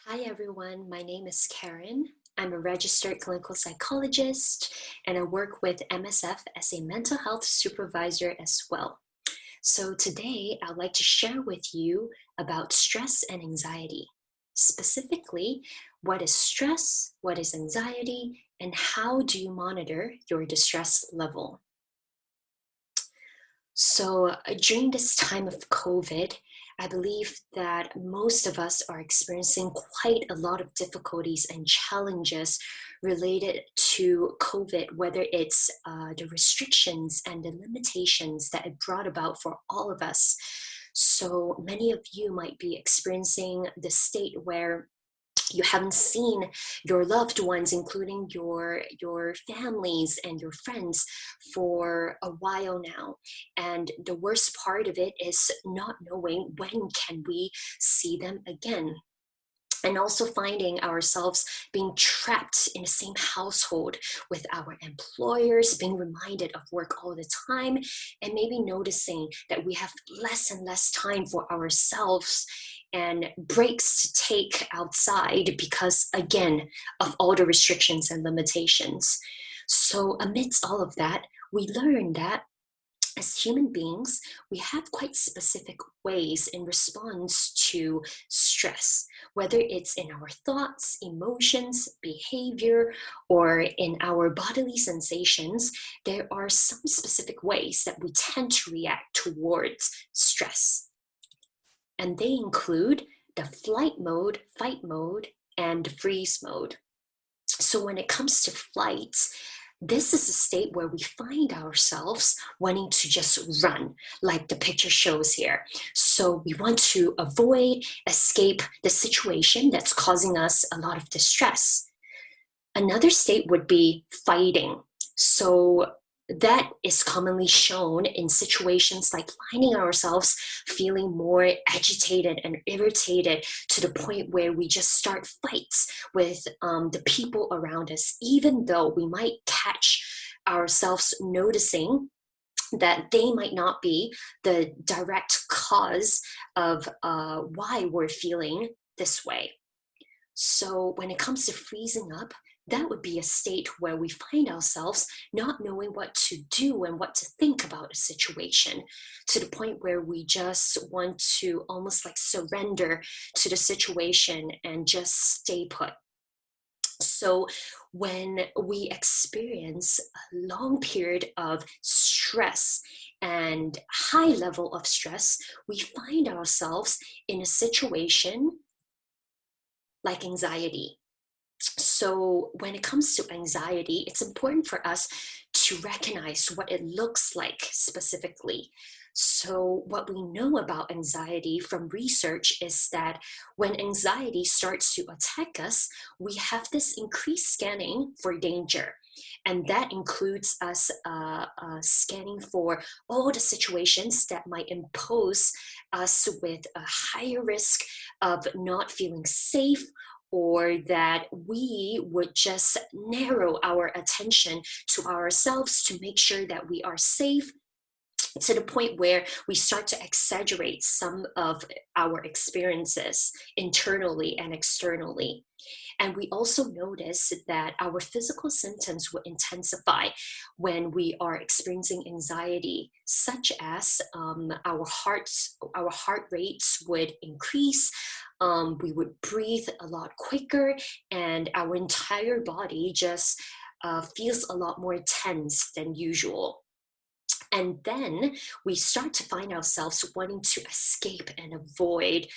Hi everyone, my name is Karen. I'm a registered clinical psychologist and I work with MSF as a mental health supervisor as well. So today I'd like to share with you about stress and anxiety. Specifically, what is stress, what is anxiety, and how do you monitor your distress level? During this time of COVID, I believe that most of us are experiencing quite a lot of difficulties and challenges related to COVID, whether it's the restrictions and the limitations that it brought about for all of us. So many of you might be experiencing the state where you haven't seen your loved ones, including your families and your friends, for a while now. And the worst part of it is not knowing when can we see them again, and also finding ourselves being trapped in the same household with our employers, being reminded of work all the time, and maybe noticing that we have less and less time for ourselves and breaks to take outside because, again, of all the restrictions and limitations. So, amidst all of that, we learn that as human beings, we have quite specific ways in response to stress, whether it's in our thoughts, emotions, behavior, or in our bodily sensations. There are some specific ways that we tend to react towards stress, and they include the flight mode, fight mode, and the freeze mode. So when it comes to flights, this is a state where we find ourselves wanting to just run, like the picture shows here. So we want to avoid, escape the situation that's causing us a lot of distress. Another state would be fighting. So that is commonly shown in situations like finding ourselves feeling more agitated and irritated to the point where we just start fights with the people around us, even though we might catch ourselves noticing that they might not be the direct cause of why we're feeling this way. So when it comes to freezing up, that would be a state where we find ourselves not knowing what to do and what to think about a situation, to the point where we just want to almost like surrender to the situation and just stay put. So when we experience a long period of stress and high level of stress, we find ourselves in a situation like anxiety. So when it comes to anxiety, it's important for us to recognize what it looks like specifically. So what we know about anxiety from research is that when anxiety starts to attack us, we have this increased scanning for danger. And that includes us scanning for all the situations that might impose us with a higher risk of not feeling safe, or that we would just narrow our attention to ourselves to make sure that we are safe, to the point where we start to exaggerate some of our experiences internally and externally. And we also notice that our physical symptoms will intensify when we are experiencing anxiety, such as our heart rates would increase. We would breathe a lot quicker, and our entire body just feels a lot more tense than usual. And then we start to find ourselves wanting to escape and avoid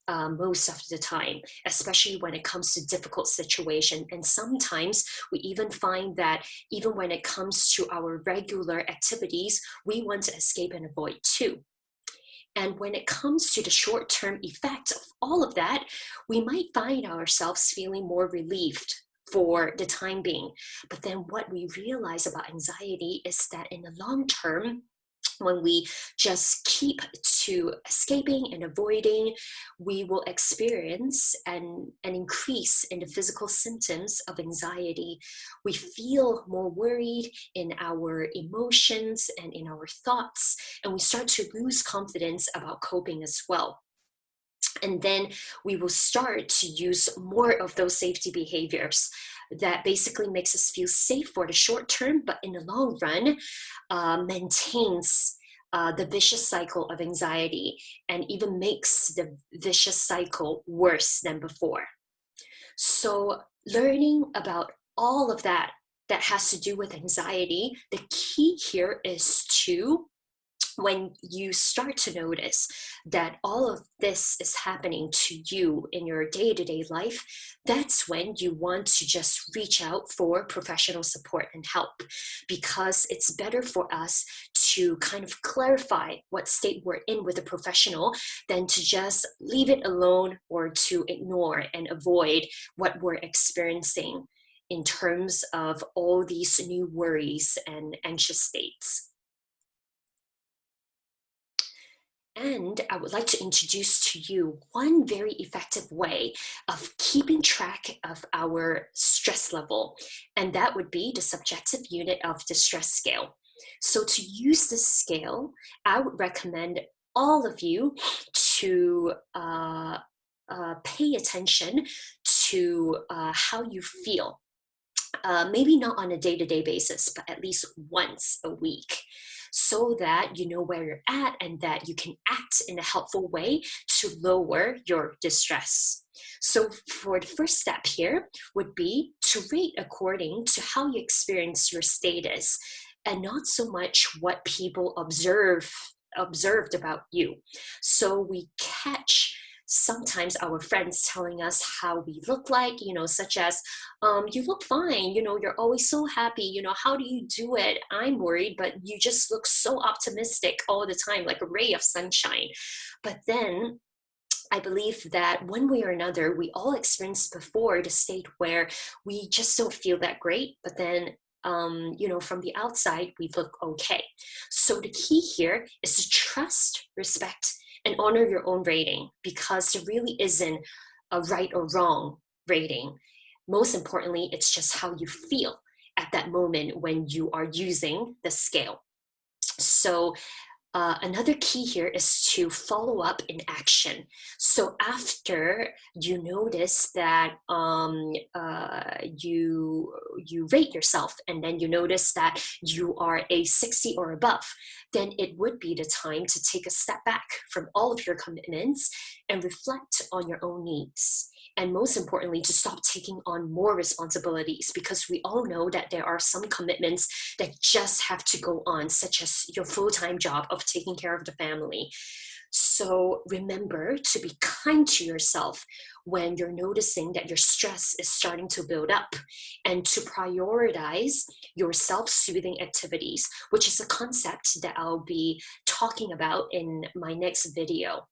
most of the time, especially when it comes to difficult situation. And sometimes we even find that even when it comes to our regular activities, we want to escape and avoid too. And when it comes to the short term effect of all of that, we might find ourselves feeling more relieved for the time being. But then what we realize about anxiety is that in the long term, when we just keep to escaping and avoiding, we will experience an increase in the physical symptoms of anxiety. We feel more worried in our emotions and in our thoughts, and we start to lose confidence about coping as well. And then we will start to use more of those safety behaviors that basically makes us feel safe for the short term, but in the long run, maintains the vicious cycle of anxiety and even makes the vicious cycle worse than before. So learning about all of that that has to do with anxiety, the key here is to, when you start to notice that all of this is happening to you in your day-to-day life, that's when you want to just reach out for professional support and help, because it's better for us to kind of clarify what state we're in with a professional than to just leave it alone or to ignore and avoid what we're experiencing in terms of all these new worries and anxious states. And I would like to introduce to you one very effective way of keeping track of our stress level, and that would be the subjective unit of the stress scale. So to use this scale, I would recommend all of you to pay attention to how you feel. Maybe not on a day-to-day basis, but at least once a week, so that you know where you're at and that you can act in a helpful way to lower your distress. So for the first step here would be to rate according to how you experience your status and not so much what people observed about you. So we catch sometimes our friends telling us how we look like, such as, you look fine, you're always so happy, how do you do it? I'm worried, but you just look so optimistic all the time, like a ray of sunshine. But then I believe that one way or another, we all experienced before the state where we just don't feel that great, but then from the outside, we look okay. So the key here is to trust, respect, and honor your own rating, because there really isn't a right or wrong rating. Most importantly, it's just how you feel at that moment when you are using the scale. So another key here is to follow up in action. So after you notice that you rate yourself, and then you notice that you are a 60 or above, then it would be the time to take a step back from all of your commitments and reflect on your own needs. And most importantly, to stop taking on more responsibilities, because we all know that there are some commitments that just have to go on, such as your full-time job of taking care of the family. So remember to be kind to yourself when you're noticing that your stress is starting to build up, and to prioritize your self-soothing activities, which is a concept that I'll be talking about in my next video.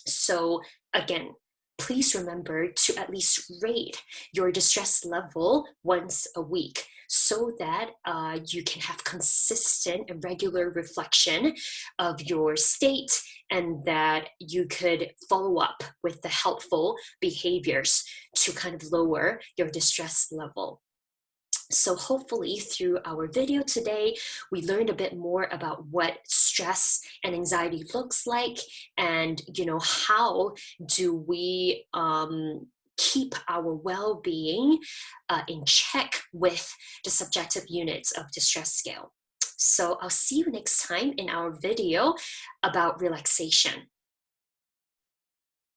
So again, please remember to at least rate your distress level once a week, so that you can have consistent and regular reflection of your state, and that you could follow up with the helpful behaviors to kind of lower your distress level. So hopefully through our video today, we learned a bit more about what stress and anxiety looks like, and how do we keep our well-being in check with the subjective units of the stress scale. So I'll see you next time in our video about relaxation.